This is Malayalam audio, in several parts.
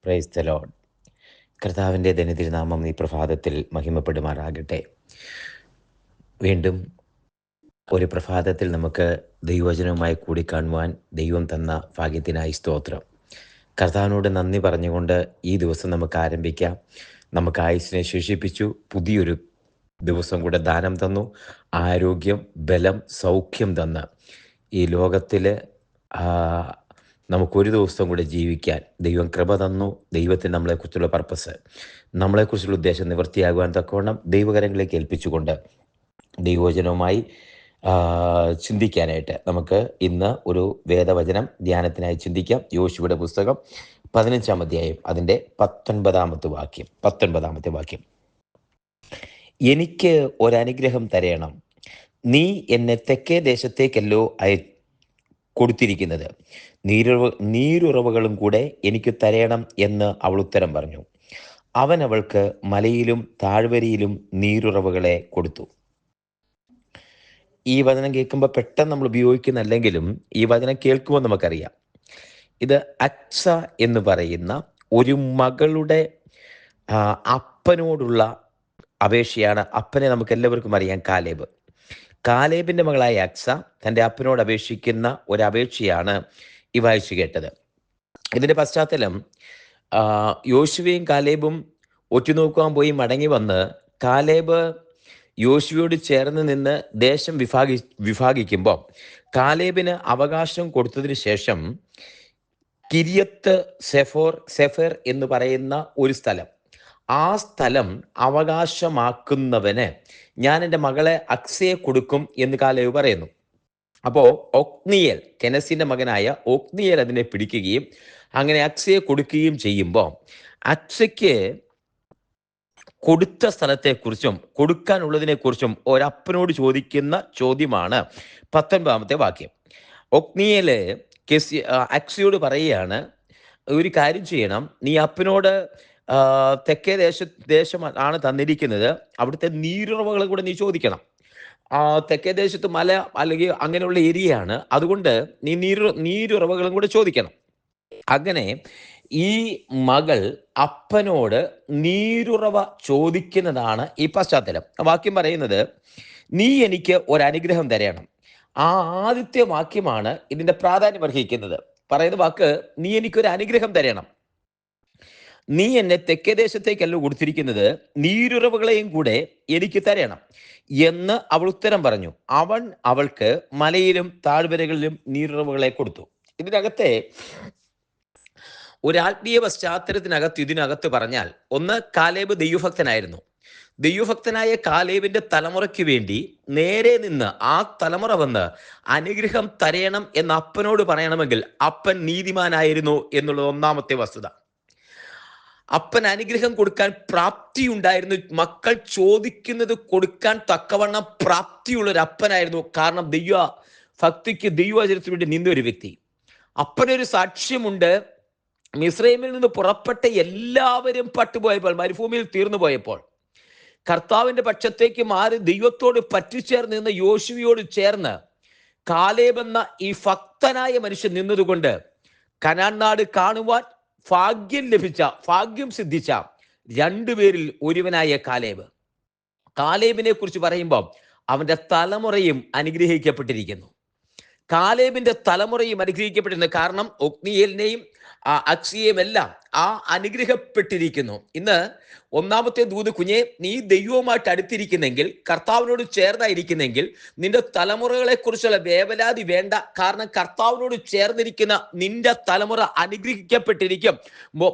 Praise the Lord. കർത്താവിൻ്റെ ധന്യതിരുനാമം ഈ പ്രഭാതത്തിൽ മഹിമപ്പെടുമാറാകട്ടെ. വീണ്ടും ഒരു പ്രഭാതത്തിൽ നമുക്ക് ദൈവവചനവുമായി കൂടിക്കാണുവാൻ ദൈവം തന്ന ഭാഗ്യത്തിനായി സ്തോത്രം. കർത്താവിനോട് നന്ദി പറഞ്ഞുകൊണ്ട് ഈ ദിവസം നമുക്ക് ആരംഭിക്കാം. നമുക്ക് ആയുസ്സിനെ ശേഷിപ്പിച്ചു, പുതിയൊരു ദിവസം കൂടെ ദാനം തന്നു, ആരോഗ്യം, ബലം, സൗഖ്യം തന്ന് ഈ ലോകത്തിൽ നമുക്കൊരു ദിവസം കൂടെ ജീവിക്കാൻ ദൈവം കൃപ തന്നു. ദൈവത്തിന് നമ്മളെക്കുറിച്ചുള്ള പർപ്പസ്, നമ്മളെക്കുറിച്ചുള്ള ഉദ്ദേശം നിവൃത്തിയാകുവാൻ തക്കവണ്ണം ദൈവകരങ്ങളിലേക്ക് ഏൽപ്പിച്ചുകൊണ്ട് ദൈവവചനവുമായി ചിന്തിക്കാനായിട്ട് നമുക്ക് ഇന്ന് ഒരു വേദവചനം ധ്യാനത്തിനായി ചിന്തിക്കാം. യോശുവയുടെ പുസ്തകം 15-ാം അധ്യായം അതിൻ്റെ 19-ാമത്തെ വാക്യം. എനിക്ക് ഒരനുഗ്രഹം തരയണം, നീ എന്നെ തെക്കേ ദേശത്തേക്കല്ലോ കൊടുത്തിരിക്കുന്നത്, നീരുറവുകളും കൂടെ എനിക്ക് തരയണം എന്ന് അവൾ ഉത്തരം പറഞ്ഞു. അവൻ അവൾക്ക് മലയിലും താഴ്വരയിലും നീരുറവുകളെ കൊടുത്തു. ഈ വചനം കേൾക്കുമ്പോൾ പെട്ടെന്ന് നമ്മൾ ഉപയോഗിക്കുന്നല്ലെങ്കിലും ഈ വചനം കേൾക്കുമ്പോൾ നമുക്കറിയാം, ഇത് അക്സ എന്ന് പറയുന്ന ഒരു മകളുടെ അപ്പനോടുള്ള അപേക്ഷയാണ്. അപ്പനെ നമുക്ക് എല്ലാവർക്കും അറിയാം, കാലേബിൻ്റെ മകളായ അക്സ തൻ്റെ അപ്പനോട് അപേക്ഷിക്കുന്ന ഒരപേക്ഷയാണ് ഈ വായിച്ചു കേട്ടത്. ഇതിൻ്റെ പശ്ചാത്തലം, യോശുവയും കാലേബും ഒറ്റുനോക്കുവാൻ പോയി മടങ്ങി വന്ന് കാലേബ് യോശുവയോട് ചേർന്ന് നിന്ന് ദേശം വിഭാഗിക്കുമ്പോൾ കാലേബിന് അവകാശം കൊടുത്തതിന് ശേഷം കിര്യത്ത് സെഫർ എന്ന് പറയുന്ന ഒരു സ്ഥലം, ആ സ്ഥലം അവകാശമാക്കുന്നവന് ഞാൻ എൻ്റെ മകളെ അക്സയെ കൊടുക്കും എന്ന് കാലേബ് പറയുന്നു. അപ്പോൾ ഒത്നിയേൽ, കെനസിന്റെ മകനായ ഒത്നിയേൽ അതിനെ പിടിക്കുകയും അങ്ങനെ അക്സയെ കൊടുക്കുകയും ചെയ്യുമ്പോൾ അക്സയ്ക്ക് കൊടുത്ത സ്ഥലത്തെക്കുറിച്ചും കൊടുക്കാനുള്ളതിനെക്കുറിച്ചും ഒരപ്പനോട് ചോദിക്കുന്ന ചോദ്യമാണ് 19-ാമത്തെ വാക്യം. ഒത്നിയേല് അക്സയോട് പറയുകയാണ്, ഒരു കാര്യം ചെയ്യണം, നീ അപ്പനോട് തെക്കേ ദേശം ആണ് തന്നിരിക്കുന്നത്, അവിടുത്തെ നീരുറവകൾ കൂടെ നീ ചോദിക്കണം. തെക്കേ ദേശത്ത് മല അല്ലെങ്കിൽ അങ്ങനെയുള്ള ഏരിയയാണ്, അതുകൊണ്ട് നീ നീരുറവകളും കൂടെ ചോദിക്കണം. അങ്ങനെ ഈ മകൾ അപ്പനോട് നീരുറവ ചോദിക്കുന്നതാണ് ഈ പശ്ചാത്തലം. വാക്യം പറയുന്നത്, നീ എനിക്ക് ഒരനുഗ്രഹം തരയണം. ആ ആദ്യത്തെ വാക്യമാണ് ഇതിന്റെ പ്രാധാന്യം അർഹിക്കുന്നത്. പറയുന്ന വാക്ക്, നീ എനിക്കൊരു അനുഗ്രഹം തരയണം, നീ എന്നെ തെക്കേ ദേശത്തേക്കല്ലോ കൊടുത്തിരിക്കുന്നത്, നീരുറവുകളെയും കൂടെ എനിക്ക് തരയണം എന്ന് അവൾ ഉത്തരം പറഞ്ഞു. അവൻ അവൾക്ക് മലയിലും താഴ്വരകളിലും നീരുറവുകളെ കൊടുത്തു. ഇതിനകത്തെ ഒരു ആത്മീയ പശ്ചാത്തലത്തിനകത്ത് ഇതിനകത്ത് പറഞ്ഞാൽ, ഒന്ന്, കാലേബ് ദൈവഭക്തനായിരുന്നു. ദൈവഭക്തനായ കാലേബിന്റെ തലമുറയ്ക്ക് വേണ്ടി നേരെ നിന്ന് ആ തലമുറ വന്ന് അനുഗ്രഹം തരയണം എന്ന് അപ്പനോട് പറയണമെങ്കിൽ അപ്പൻ നീതിമാനായിരുന്നു എന്നുള്ളത് ഒന്നാമത്തെ വസ്തുത. അപ്പൻ അനുഗ്രഹം കൊടുക്കാൻ പ്രാപ്തി ഉണ്ടായിരുന്നു. മക്കൾ ചോദിക്കുന്നത് കൊടുക്കാൻ തക്കവണ്ണം പ്രാപ്തിയുള്ള ഒരു അപ്പനായിരുന്നു. കാരണം ഭക്തിക്ക് ദൈവവചനത്തിന് വേണ്ടി നിന്നൊരു വ്യക്തി. അപ്പനൊരു സാക്ഷ്യമുണ്ട്. മിസ്രൈമിൽ നിന്ന് പുറപ്പെട്ട എല്ലാവരും പട്ടുപോയപ്പോൾ, മരുഭൂമിയിൽ തീർന്നു പോയപ്പോൾ, കർത്താവിന്റെ പക്ഷത്തേക്ക് മാറി ദൈവത്തോട് പറ്റിച്ചേർന്ന് നിന്ന് യോശുവയോട് ചേർന്ന് കാലേബ് എന്ന ഈ ഭക്തനായ മനുഷ്യൻ നിന്നതുകൊണ്ട് കനാൻ നാട് കാണുവാൻ ഭാഗ്യം സിദ്ധിച്ച രണ്ടുപേരിൽ ഒരുവനായ കാലേബിനെ കുറിച്ച് പറയുമ്പോൾ അവന്റെ തലമുറയും അനുഗ്രഹിക്കപ്പെട്ടിരിക്കുന്നു. കാലേബിന്റെ തലമുറയും അനുഗ്രഹിക്കപ്പെട്ടിരുന്നു. കാരണം ഒത്നിയേലിനെയും അക്സിയെയും എല്ലാം അനുഗ്രഹപ്പെട്ടിരിക്കുന്നു. ഇന്ന് ഒന്നാമത്തെ ദൂത്, കുഞ്ഞെ, നീ ദൈവവുമായിട്ട് അടുത്തിരിക്കുന്നെങ്കിൽ, കർത്താവിനോട് ചേർന്നായിരിക്കുന്നെങ്കിൽ നിന്റെ തലമുറകളെ കുറിച്ചുള്ള വേവലാതി വേണ്ട. കാരണം കർത്താവിനോട് ചേർന്നിരിക്കുന്ന നിന്റെ തലമുറ അനുഗ്രഹിക്കപ്പെട്ടിരിക്കും.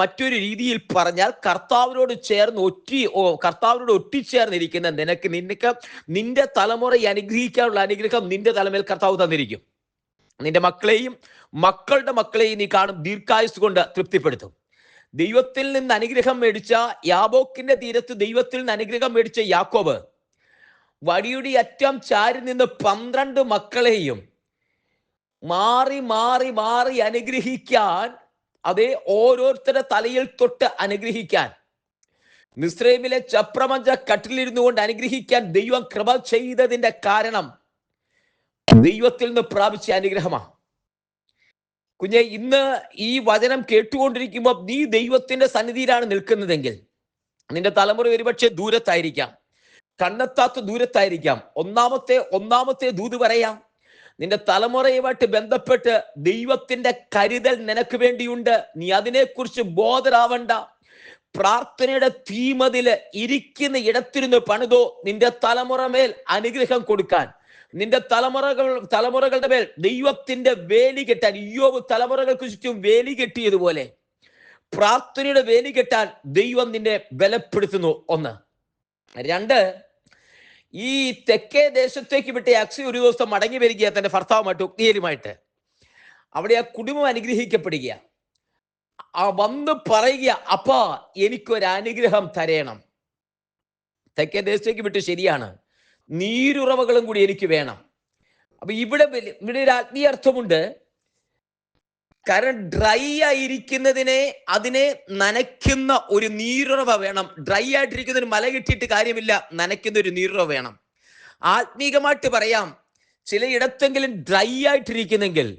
മറ്റൊരു രീതിയിൽ പറഞ്ഞാൽ, കർത്താവിനോട് ഒട്ടിച്ചേർന്നിരിക്കുന്ന നിനക്ക് നിന്റെ തലമുറയെ അനുഗ്രഹിക്കാനുള്ള അനുഗ്രഹം നിന്റെ തലമേൽ കർത്താവ് തന്നിരിക്കും. നിന്റെ മക്കളെയും മക്കളുടെ മക്കളെയും നീ കാണും ദീർഘായുസ് കൊണ്ട് തൃപ്തിപ്പെടുത്തും. ദൈവത്തിൽ നിന്ന് അനുഗ്രഹം മേടിച്ച യാബോക്കിന്റെ തീരത്ത് ദൈവത്തിൽ നിന്ന് അനുഗ്രഹം മേടിച്ച യാക്കോബ് വടിയുടെ അറ്റം ചാരി നിന്ന് 12 മക്കളെയും മാറി മാറി മാറി അനുഗ്രഹിക്കാൻ, അതേ ഓരോരുത്തരുടെ തലയിൽ തൊട്ട് അനുഗ്രഹിക്കാൻ, മിസ്രൈമിലെ ചപ്രമഞ്ച കട്ടിലിരുന്നു കൊണ്ട് അനുഗ്രഹിക്കാൻ ദൈവം കൃപ ചെയ്തതിന്റെ കാരണം ദൈവത്തിൽ നിന്ന് പ്രാപിച്ച അനുഗ്രഹമാണ്. കുഞ്ഞെ, ഇന്ന് ഈ വചനം കേട്ടുകൊണ്ടിരിക്കുമ്പോൾ നീ ദൈവത്തിന്റെ സന്നിധിയിലാണ് നിൽക്കുന്നതെങ്കിൽ നിന്റെ തലമുറ ഒരുപക്ഷെ ദൂരത്തായിരിക്കാം, കണ്ണെത്താത്ത ദൂരത്തായിരിക്കാം. ഒന്നാമത്തെ ദൂത് പറയാം. നിന്റെ തലമുറയുമായിട്ട് ബന്ധപ്പെട്ട് ദൈവത്തിന്റെ കരുതൽ നിനക്ക് വേണ്ടിയുണ്ട്. നീ അതിനെക്കുറിച്ച് ബോധരാവണ്ട. പ്രാർത്ഥനയുടെ തീമതില് ഇരിക്കുന്ന ഇടത്തിരുന്ന് പണിതോ നിന്റെ തലമുറ മേൽ അനുഗ്രഹം കൊടുക്കാൻ, നിന്റെ തലമുറകളുടെ മേൽ ദൈവത്തിന്റെ വേലി കെട്ടാൻ. ഇയ്യോബ് തലമുറകൾക്ക് ചുറ്റും വേലി കെട്ടിയതുപോലെ പ്രാർത്ഥനയുടെ വേലി കെട്ടാൻ ദൈവം നിന്നെ ബലപ്പെടുത്തുന്നു. ഒന്ന്. രണ്ട്, ഈ തെക്കേ ദേശത്തേക്ക് വിട്ട അക്സി ഒരു ദിവസം മടങ്ങി വരിക തന്റെ ഭർത്താവുമായിട്ട്, ഒക്നിയേലുമായിട്ട്. അവിടെ ആ കുടുംബം അനുഗ്രഹിക്കപ്പെടുക. വന്ന് പറയുക, അപ്പാ എനിക്കൊരു അനുഗ്രഹം തരേണം. തെക്കേ ദേശത്തേക്ക് വിട്ട് ശരിയാണ്, നീരുറവകളും കൂടി എനിക്ക് വേണം. അപ്പൊ ഇവിടെ ഒരു ആത്മീയ അർത്ഥമുണ്ട്. കാരണം ഡ്രൈ അതിനെ നനയ്ക്കുന്ന ഒരു നീരുറവ വേണം. ഡ്രൈ ആയിട്ടിരിക്കുന്ന ഒരു മല കെട്ടിയിട്ട് കാര്യമില്ല, നനയ്ക്കുന്ന ഒരു നീരുറവ വേണം. ആത്മീകമായിട്ട് പറയാം, ചിലയിടത്തെങ്കിലും ഡ്രൈ ആയിട്ടിരിക്കുന്നെങ്കിൽ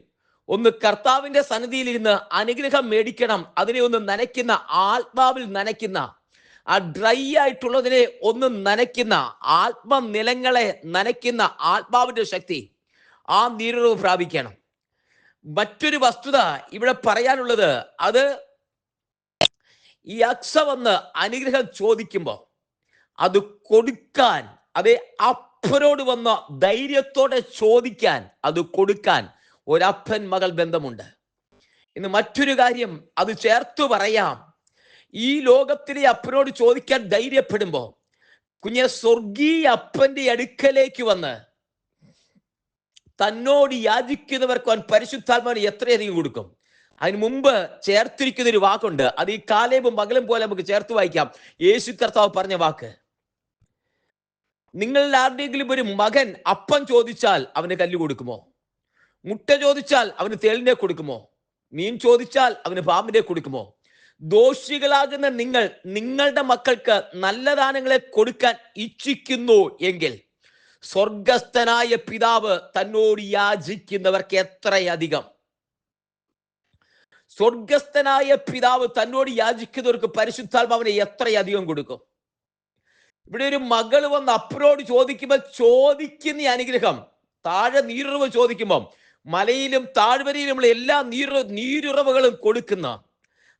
ഒന്ന് കർത്താവിന്റെ സന്നിധിയിലിരുന്ന് അനുഗ്രഹം മേടിക്കണം. അതിനെ ഒന്ന് നനയ്ക്കുന്ന, ആത്മാവിൽ നനയ്ക്കുന്ന, ആ ഡ്രൈ ആയിട്ടുള്ളതിനെ ഒന്ന് നനയ്ക്കുന്ന, ആത്മനിലങ്ങളെ നനയ്ക്കുന്ന ആത്മാവിന്റെ ശക്തി, ആ നീരുറവ് പ്രാപിക്കണം. മറ്റൊരു വസ്തുത ഇവിടെ പറയാനുള്ളത്, അത് ഈ അക്സ വന്ന് അനുഗ്രഹം ചോദിക്കുമ്പോൾ അത് കൊടുക്കാൻ, അതേ അപ്പനോട് വന്ന് ധൈര്യത്തോടെ ചോദിക്കാൻ, അത് കൊടുക്കാൻ ഒരപ്പൻ മകൾ ബന്ധമുണ്ട്. ഇന്ന് മറ്റൊരു കാര്യം അത് ചേർത്തു പറയാം. ഈ ലോകത്തിലെ അപ്പനോട് ചോദിക്കാൻ ധൈര്യപ്പെടുമ്പോ കുഞ്ഞെ, സ്വർഗീയ അപ്പന്റെ അടുക്കലേക്ക് വന്ന് തന്നോട് യാചിക്കുന്നവർക്ക് അവൻ പരിശുദ്ധാത്മാവിനെ എത്രയധികം കൊടുക്കും. അതിന് മുമ്പ് ചേർത്തിരിക്കുന്ന ഒരു വാക്കുണ്ട്. അത് ഈ കാലേബും മകളും പോലെ നമുക്ക് ചേർത്ത് വായിക്കാം. യേശു കർത്താവ് പറഞ്ഞ വാക്ക്, നിങ്ങളിൽ ആരുടെയെങ്കിലും ഒരു മകൻ അപ്പം ചോദിച്ചാൽ അവന് കല്ല് കൊടുക്കുമോ? മുട്ട ചോദിച്ചാൽ അവന് തേളിനെ കൊടുക്കുമോ? മീൻ ചോദിച്ചാൽ അവന് പാമ്പിനെ കൊടുക്കുമോ? ദോഷികളാകുന്ന നിങ്ങൾ നിങ്ങളുടെ മക്കൾക്ക് നല്ല ദാനങ്ങളെ കൊടുക്കാൻ ഇച്ഛിക്കുന്നു എങ്കിൽ സ്വർഗസ്ഥനായ പിതാവ് തന്നോട് യാചിക്കുന്നവർക്ക് എത്രയധികം, സ്വർഗസ്ഥനായ പിതാവ് തന്നോട് യാചിക്കുന്നവർക്ക് പരിശുദ്ധാത്മാവിനെ എത്രയധികം കൊടുക്കും. ഇവിടെ ഒരു മകള് വന്ന് അപ്പനോട് ചോദിക്കുമ്പോൾ ചോദിക്കുന്ന അനുഗ്രഹം, താഴെ നീരുറവ് ചോദിക്കുമ്പോൾ മലയിലും താഴ്വരയിലുമുള്ള എല്ലാ നീരുറവുകളും കൊടുക്കുന്ന,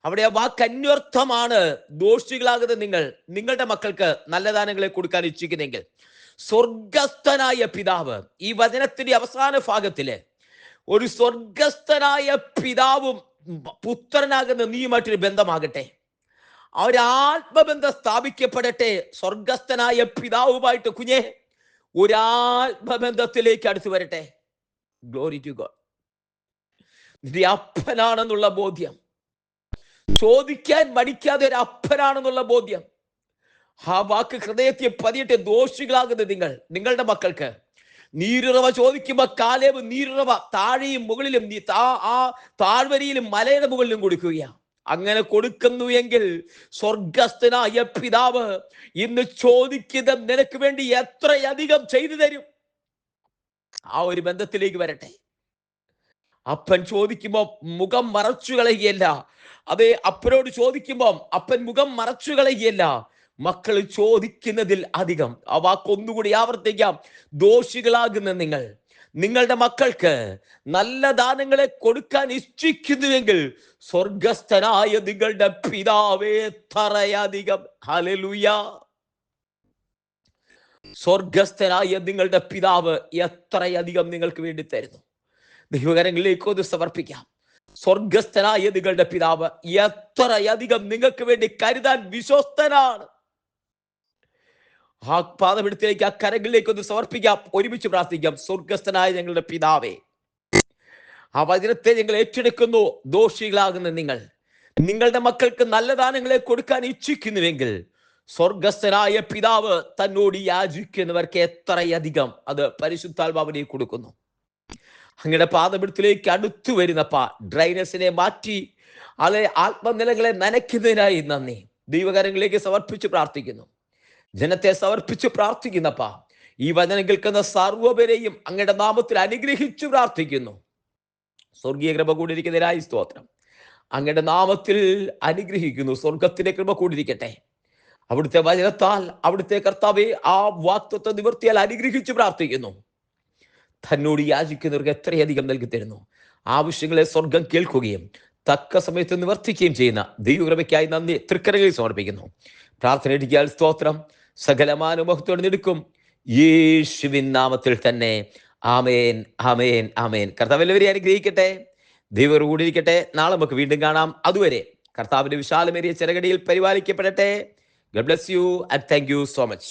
അവിടെ ആ വാക്കന്വർത്ഥമാണ്, ദോഷികളാകുന്ന നിങ്ങൾ നിങ്ങളുടെ മക്കൾക്ക് നല്ല ദാനങ്ങളെ കൊടുക്കാൻ ഇച്ഛിക്കുന്നെങ്കിൽ സ്വർഗസ്ഥനായ പിതാവ്. ഈ വചനത്തിന്റെ അവസാന ഭാഗത്തില് ഒരു സ്വർഗസ്ഥനായ പിതാവും പുത്രനാകുന്ന നീയുമായിട്ടൊരു ബന്ധമാകട്ടെ, ആ ഒരു ആത്മബന്ധം സ്ഥാപിക്കപ്പെടട്ടെ. സ്വർഗസ്ഥനായ പിതാവുമായിട്ട് കുഞ്ഞെ ഒരു ആത്മബന്ധത്തിലേക്ക് അടുത്ത് വരട്ടെ. Glory to God. നിന്റെ അപ്പനാണെന്നുള്ള ബോധ്യം, ചോദിക്കാൻ മടിക്കാതെ ഒരു അപ്പനാണെന്നുള്ള ബോധ്യം, ആ വാക്ക് ഹൃദയത്തെ പതിയിട്ട് ദോഷികളാകുന്ന നിങ്ങളുടെ മക്കൾക്ക് നീരുറവ ചോദിക്കുമ്പോ കാലേബ് നീരുറവ താഴെയും മുകളിലും ആ താഴ്വരയിലും മലയുടെ മുകളിലും കൊടുക്കുകയാണ്. അങ്ങനെ കൊടുക്കുന്നു എങ്കിൽ സ്വർഗസ്ഥനായ പിതാവ് ഇന്ന് ചോദിക്കുന്ന നിനക്ക് വേണ്ടി എത്രയധികം ചെയ്തു തരും. ആ ഒരു ബന്ധത്തിലേക്ക് വരട്ടെ. അപ്പൻ ചോദിക്കുമ്പോ മുഖം മറച്ചു കളയുകയല്ല. അതേ, അപ്പനോട് ചോദിക്കുമ്പോ അപ്പൻ മുഖം മറച്ചു കളയുകയല്ല, മക്കൾ ചോദിക്കുന്നതിൽ അധികം. ആ വാക്കൊന്നുകൂടി ആവർത്തിക്കാം. ദോഷികളാകുന്ന നിങ്ങളുടെ മക്കൾക്ക് നല്ല ദാനങ്ങളെ കൊടുക്കാൻ ഇച്ഛിക്കുന്നുവെങ്കിൽ സ്വർഗസ്ഥനായ നിങ്ങളുടെ പിതാവേ എത്രയധികം. ഹല്ലേലൂയ. സ്വർഗസ്ഥനായ നിങ്ങളുടെ പിതാവ് എത്രയധികം നിങ്ങൾക്ക് വേണ്ടി തരുന്നു. ദൈവകരങ്ങളിലേക്ക് ഒന്ന് സമർപ്പിക്കാം. സ്വർഗസ്ഥനായ നിങ്ങളുടെ പിതാവ് എത്രയധികം നിങ്ങൾക്ക് വേണ്ടി കരുതാൻ വിശ്വസ്തനാണ്. ആ പാദപീഠത്തിലേക്ക്, ആ കരങ്ങളിലേക്ക് ഒന്ന് സമർപ്പിക്കാം. ഒരുമിച്ച് പ്രാർത്ഥിക്കാം. സ്വർഗസ്ഥനായ ഞങ്ങളുടെ പിതാവേ, ആ വചനത്തെ ഞങ്ങൾ ഏറ്റെടുക്കുന്നു. ദോഷികളാകുന്ന നിങ്ങളുടെ മക്കൾക്ക് നല്ല ദാനങ്ങളെ കൊടുക്കാൻ ഇച്ഛിക്കുന്നുവെങ്കിൽ സ്വർഗസ്ഥനായ പിതാവ് തന്നോട് യാചിക്കുന്നവർക്ക് എത്രയധികം അത് പരിശുദ്ധാത്മാവിനെ കൊടുക്കുന്നു. അങ്ങയുടെ പാദപീഠത്തിലേക്ക് അടുത്തു വരുന്നപ്പ ഡ്രൈനസിനെ മാറ്റി അതെ ആത്മനിലകളെ നനയ്ക്കുന്നതിനായി നന്ദി. ദൈവകരങ്ങളിലേക്ക് സമർപ്പിച്ച് പ്രാർത്ഥിക്കുന്നു. ജനത്തെ സമർപ്പിച്ച് പ്രാർത്ഥിക്കുന്നപ്പ ഈ വചനം കേൾക്കുന്ന സർവ്വപേരെയും അങ്ങയുടെ നാമത്തിൽ അനുഗ്രഹിച്ചു പ്രാർത്ഥിക്കുന്നു. സ്വർഗീയ കൃപ കൂടിയിരിക്കുന്നതിനായി സ്തോത്രം. അങ്ങയുടെ നാമത്തിൽ അനുഗ്രഹിക്കുന്നു. സ്വർഗത്തിന്റെ കൃപ കൂടിയിരിക്കട്ടെ. അവിടുത്തെ വചനത്താൽ അവിടുത്തെ കർത്താവെ ആ വാഗ്ദത്തം നിവർത്തിയാൽ അനുഗ്രഹിച്ച് പ്രാർത്ഥിക്കുന്നു. തന്നോട് യാചിക്കുന്നവർക്ക് എത്രയധികം നൽകി തരുന്നു. ആവശ്യങ്ങളെ സ്വർഗം കേൾക്കുകയും തക്ക സമയത്ത് നിവർത്തിക്കുകയും ചെയ്യുന്ന ദൈവകൃപയ്ക്കായി നന്ദി തൃക്കരകളിൽ സമർപ്പിക്കുന്നു. പ്രാർത്ഥന ഇടിക്കാൻ സ്തോത്രം. സകലമാനുഭവത്തോടെ നിൽക്കും യേശുവിൻ നാമത്തിൽ തന്നെ. ആമേൻ, ആമേൻ, ആമേൻ. കർത്താവ് എല്ലാവരെയും അനുഗ്രഹിക്കട്ടെ. ദൈവം കൂടിയിരിക്കട്ടെ. നാളെ നമുക്ക് വീണ്ടും കാണാം. അതുവരെ കർത്താവിന്റെ വിശാലമേറിയ ചിറകടിയിൽ പരിപാലിക്കപ്പെടട്ടെ. God bless you and thank you so much.